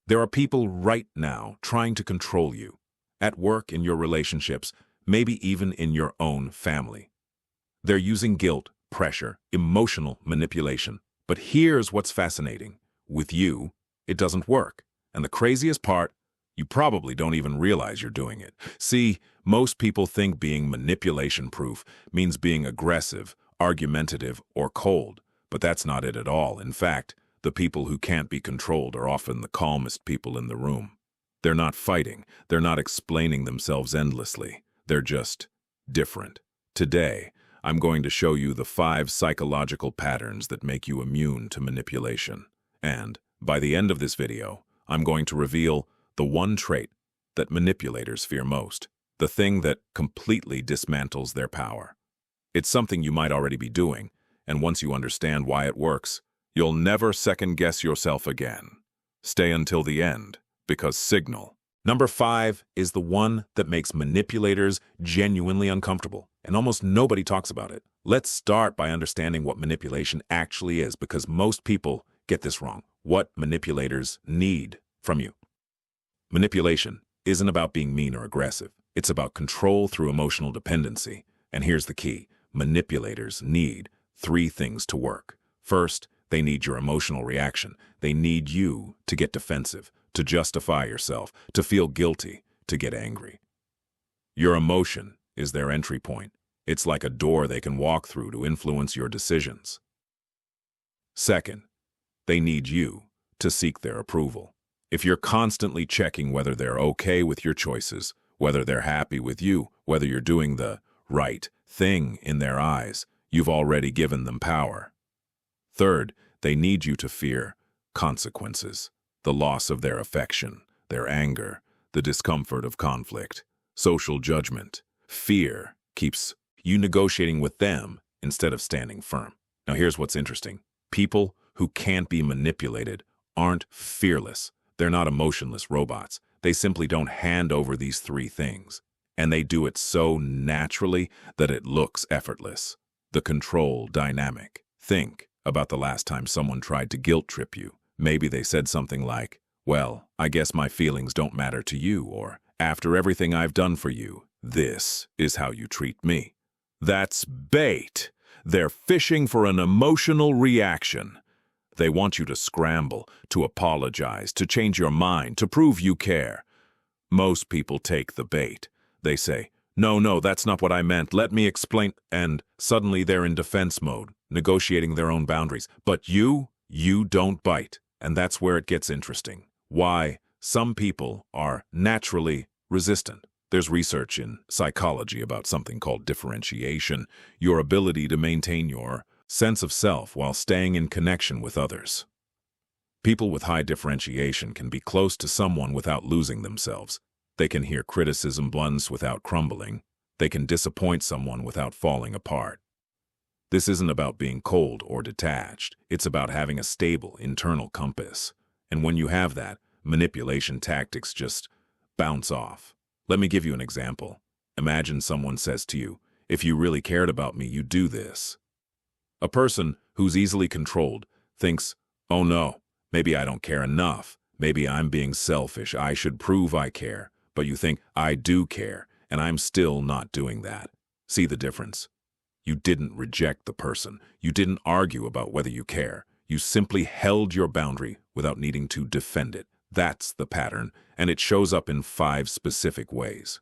There are people right now trying to control you, at work, in your relationships, maybe even in your own family. They're using guilt, pressure, emotional manipulation. But here's what's fascinating. With you, it doesn't work. And the craziest part, you probably don't even realize you're doing it. See, most people think being manipulation-proof means being aggressive, argumentative, or cold. But that's not it at all. In fact, the people who can't be controlled are often the calmest people in the room. They're not fighting. They're not explaining themselves endlessly. They're just different. Today, I'm going to show you the 5 psychological patterns that make you immune to manipulation. And, by the end of this video, I'm going to reveal the one trait that manipulators fear most, the thing that completely dismantles their power. It's something you might already be doing, and once you understand why it works, you'll never second-guess yourself again. Stay until the end, because signal. Number 5 is the one that makes manipulators genuinely uncomfortable, and almost nobody talks about it. Let's start by understanding what manipulation actually is, because most people get this wrong. What manipulators need from you. Manipulation isn't about being mean or aggressive. It's about control through emotional dependency. And here's the key. Manipulators need 3 things to work. First, they need your emotional reaction. They need you to get defensive, to justify yourself, to feel guilty, to get angry. Your emotion is their entry point. It's like a door they can walk through to influence your decisions. Second, they need you to seek their approval. If you're constantly checking whether they're okay with your choices, whether they're happy with you, whether you're doing the right thing in their eyes, you've already given them power. Third, they need you to fear consequences, the loss of their affection, their anger, the discomfort of conflict, social judgment. Fear keeps you negotiating with them instead of standing firm. Now here's what's interesting. People who can't be manipulated aren't fearless. They're not emotionless robots. They simply don't hand over these 3 things. And they do it so naturally that it looks effortless. The control dynamic. Think about the last time someone tried to guilt trip you. Maybe they said something like, "Well, I guess my feelings don't matter to you," or, "After everything I've done for you, this is how you treat me." That's bait. They're fishing for an emotional reaction. They want you to scramble, to apologize, to change your mind, to prove you care. Most people take the bait. They say, no, that's not what I meant. Let me explain. And suddenly they're in defense mode, negotiating their own boundaries. But you don't bite. And that's where it gets interesting. Why some people are naturally resistant. There's research in psychology about something called differentiation, your ability to maintain your sense of self while staying in connection with others. People with high differentiation can be close to someone without losing themselves. They can hear criticism blunt without crumbling. They can disappoint someone without falling apart. This isn't about being cold or detached. It's about having a stable internal compass. And when you have that, manipulation tactics just bounce off. Let me give you an example. Imagine someone says to you, "If you really cared about me, you'd do this." A person who's easily controlled thinks, "Oh no, maybe I don't care enough. Maybe I'm being selfish. I should prove I care." But you think, "I do care, and I'm still not doing that." See the difference? You didn't reject the person. You didn't argue about whether you care. You simply held your boundary without needing to defend it. That's the pattern, and it shows up in 5 specific ways.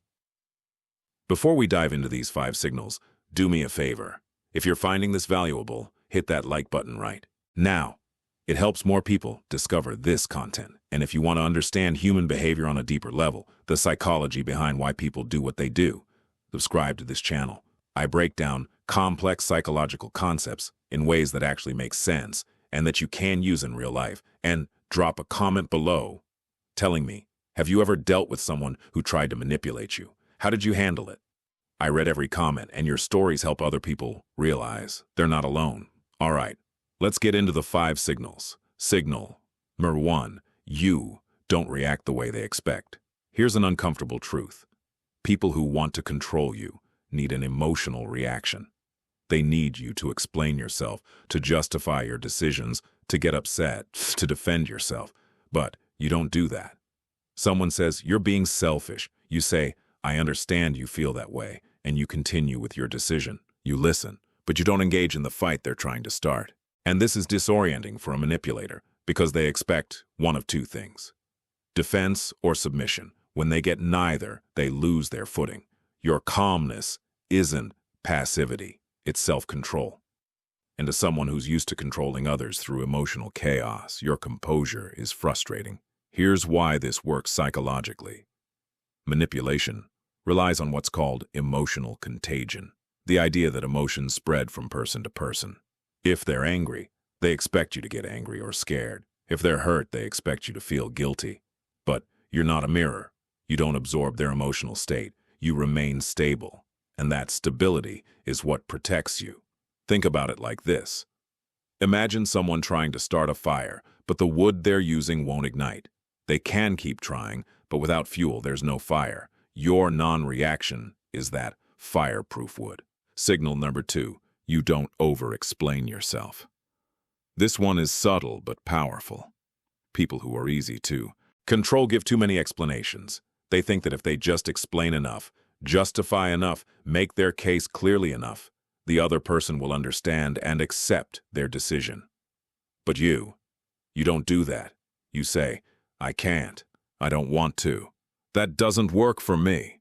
Before we dive into these 5 signals, do me a favor. If you're finding this valuable, hit that like button right now. It helps more people discover this content. And if you want to understand human behavior on a deeper level, the psychology behind why people do what they do, subscribe to this channel. I break down complex psychological concepts in ways that actually make sense and that you can use in real life. And drop a comment below telling me, have you ever dealt with someone who tried to manipulate you? How did you handle it? I read every comment, and your stories help other people realize they're not alone. All right, let's get into the 5 signals. Signal number 1, you don't react the way they expect. Here's an uncomfortable truth. People who want to control you need an emotional reaction. They need you to explain yourself, to justify your decisions, to get upset, to defend yourself. But You don't do that. Someone says, "You're being selfish." You say, "I understand you feel that way," and you continue with your decision. You listen, but you don't engage in the fight they're trying to start. And this is disorienting for a manipulator because they expect one of two things: defense or submission. When they get neither, they lose their footing. Your calmness isn't passivity, it's self-control. And to someone who's used to controlling others through emotional chaos, your composure is frustrating. Here's why this works psychologically. Manipulation relies on what's called emotional contagion, the idea that emotions spread from person to person. If they're angry, they expect you to get angry or scared. If they're hurt, they expect you to feel guilty. But you're not a mirror. You don't absorb their emotional state. You remain stable. And that stability is what protects you. Think about it like this. Imagine someone trying to start a fire, but the wood they're using won't ignite. They can keep trying, but without fuel, there's no fire. Your non-reaction is that fireproof wood. Signal number 2, you don't over-explain yourself. This one is subtle but powerful. People who are easy to control give too many explanations. They think that if they just explain enough, justify enough, make their case clearly enough, the other person will understand and accept their decision. But you don't do that. You say, "I can't. I don't want to. That doesn't work for me."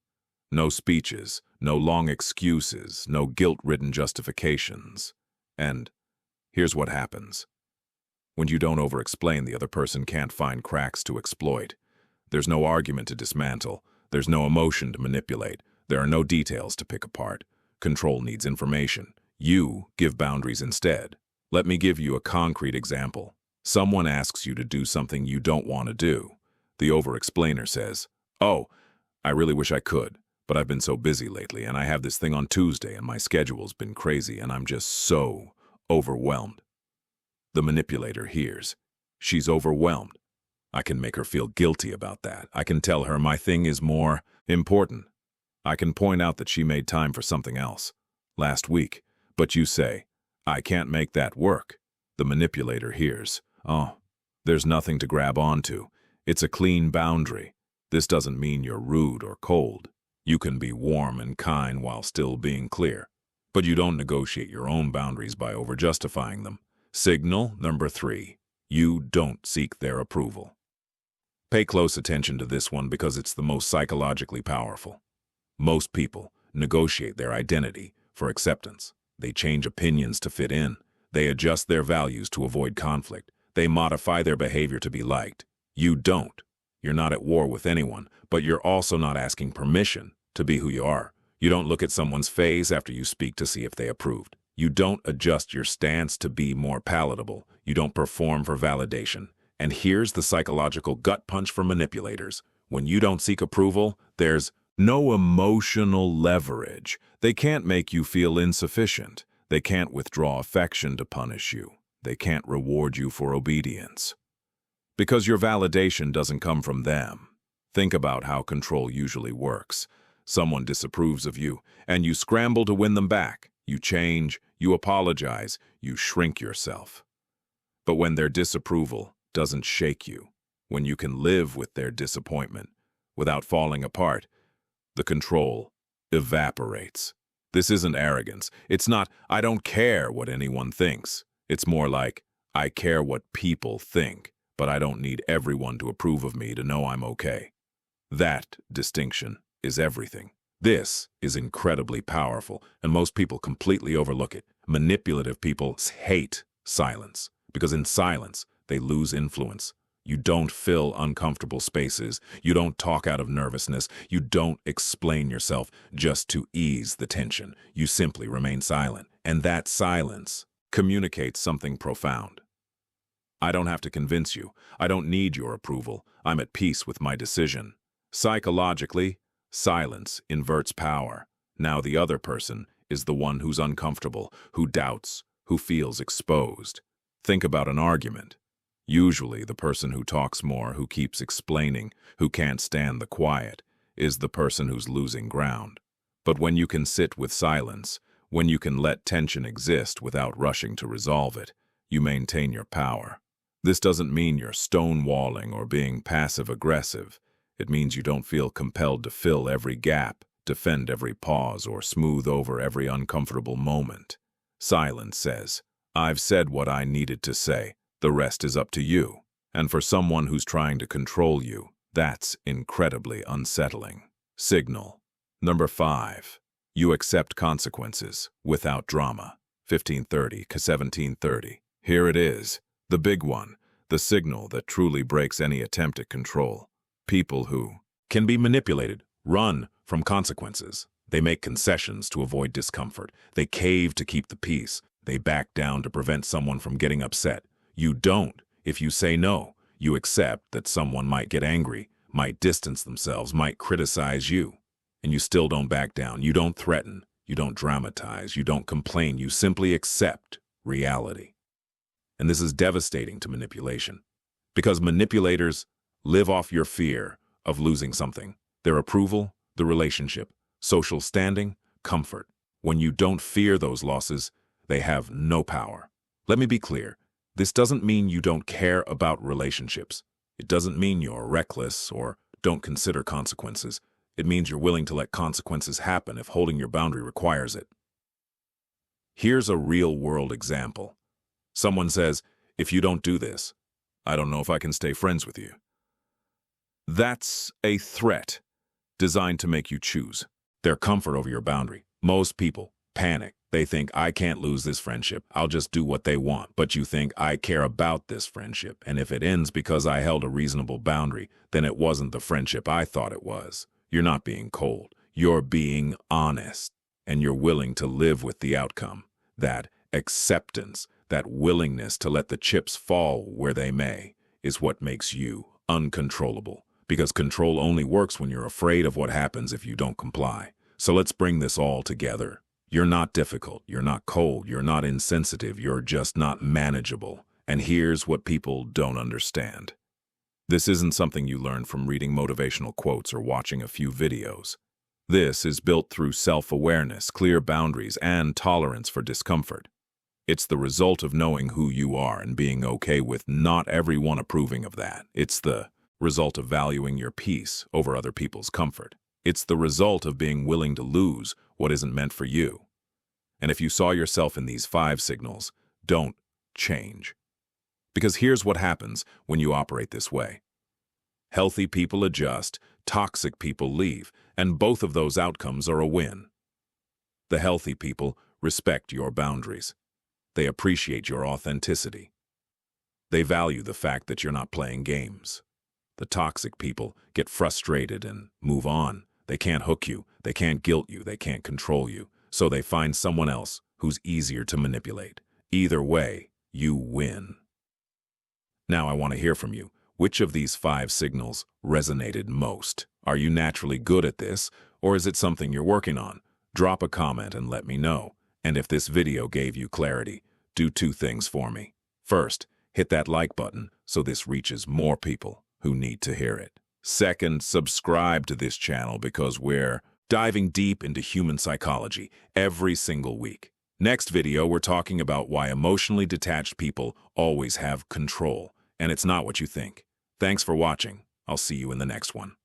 No speeches, no long excuses, no guilt-ridden justifications. And here's what happens. When you don't over-explain, the other person can't find cracks to exploit. There's no argument to dismantle. There's no emotion to manipulate. There are no details to pick apart. Control needs information. You give boundaries instead. Let me give you a concrete example. Someone asks you to do something you don't want to do. The over-explainer says, "Oh, I really wish I could, but I've been so busy lately, and I have this thing on Tuesday, and my schedule's been crazy, and I'm just so overwhelmed." The manipulator hears, "She's overwhelmed. I can make her feel guilty about that. I can tell her my thing is more important. I can point out that she made time for something else last week." But you say, "I can't make that work." The manipulator hears, "Oh, there's nothing to grab onto. It's a clean boundary. This doesn't mean you're rude or cold. You can be warm and kind while still being clear. But you don't negotiate your own boundaries by over-justifying them." Signal number 3, you don't seek their approval. Pay close attention to this one because it's the most psychologically powerful. Most people negotiate their identity for acceptance. They change opinions to fit in. They adjust their values to avoid conflict. They modify their behavior to be liked. You don't. You're not at war with anyone, but you're also not asking permission to be who you are. You don't look at someone's face after you speak to see if they approved. You don't adjust your stance to be more palatable. You don't perform for validation. And here's the psychological gut punch for manipulators. When you don't seek approval, there's no emotional leverage. They can't make you feel insufficient. They can't withdraw affection to punish you. They can't reward you for obedience. Because your validation doesn't come from them. Think about how control usually works. Someone disapproves of you, and you scramble to win them back. You change, you apologize, you shrink yourself. But when their disapproval doesn't shake you, when you can live with their disappointment without falling apart, the control evaporates. This isn't arrogance. It's not, "I don't care what anyone thinks." It's more like, "I care what people think, but I don't need everyone to approve of me to know I'm okay." That distinction is everything. This is incredibly powerful, and most people completely overlook it. Manipulative people hate silence, because in silence, they lose influence. You don't fill uncomfortable spaces. You don't talk out of nervousness. You don't explain yourself just to ease the tension. You simply remain silent, and that silence communicates something profound. I don't have to convince you. I don't need your approval. I'm at peace with my decision. Psychologically, silence inverts power. Now the other person is the one who's uncomfortable, who doubts, who feels exposed. Think about an argument. Usually the person who talks more, who keeps explaining, who can't stand the quiet, is the person who's losing ground. But when you can sit with silence, when you can let tension exist without rushing to resolve it, you maintain your power. This doesn't mean you're stonewalling or being passive-aggressive. It means you don't feel compelled to fill every gap, defend every pause, or smooth over every uncomfortable moment. Silence says, "I've said what I needed to say. The rest is up to you." And for someone who's trying to control you, that's incredibly unsettling. Signal. Number 5. You accept consequences without drama. 1530 to 1730. Here it is. The big one. The signal that truly breaks any attempt at control. People who can be manipulated, run from consequences. They make concessions to avoid discomfort. They cave to keep the peace. They back down to prevent someone from getting upset. You don't. If you say no, you accept that someone might get angry, might distance themselves, might criticize you. And you still don't back down. You don't threaten. You don't dramatize. You don't complain. You simply accept reality. And this is devastating to manipulation. Because manipulators live off your fear of losing something. Their approval, the relationship, social standing, comfort. When you don't fear those losses, they have no power. Let me be clear. This doesn't mean you don't care about relationships. It doesn't mean you're reckless or don't consider consequences. It means you're willing to let consequences happen if holding your boundary requires it. Here's a real-world example. Someone says, "If you don't do this, I don't know if I can stay friends with you." That's a threat designed to make you choose their comfort over your boundary. Most people panic. They think, "I can't lose this friendship. I'll just do what they want." But you think, "I care about this friendship. And if it ends because I held a reasonable boundary, then it wasn't the friendship I thought it was." You're not being cold. You're being honest. And you're willing to live with the outcome. That acceptance, that willingness to let the chips fall where they may, is what makes you uncontrollable. Because control only works when you're afraid of what happens if you don't comply. So let's bring this all together. You're not difficult. You're not cold. You're not insensitive. You're just not manageable. And here's what people don't understand. This isn't something you learn from reading motivational quotes or watching a few videos. This is built through self-awareness, clear boundaries, and tolerance for discomfort. It's the result of knowing who you are and being okay with not everyone approving of that. It's the result of valuing your peace over other people's comfort. It's the result of being willing to lose what isn't meant for you. And if you saw yourself in these 5 signals, don't change. Because here's what happens when you operate this way. Healthy people adjust, toxic people leave, and both of those outcomes are a win. The healthy people respect your boundaries. They appreciate your authenticity. They value the fact that you're not playing games. The toxic people get frustrated and move on. They can't hook you, they can't guilt you, they can't control you, so they find someone else who's easier to manipulate. Either way, you win. Now I want to hear from you. Which of these 5 signals resonated most? Are you naturally good at this, or is it something you're working on? Drop a comment and let me know. And if this video gave you clarity, do 2 things for me. First, hit that like button so this reaches more people who need to hear it. Second, subscribe to this channel because we're diving deep into human psychology every single week. Next video, we're talking about why emotionally detached people always have control, and it's not what you think. Thanks for watching. I'll see you in the next one.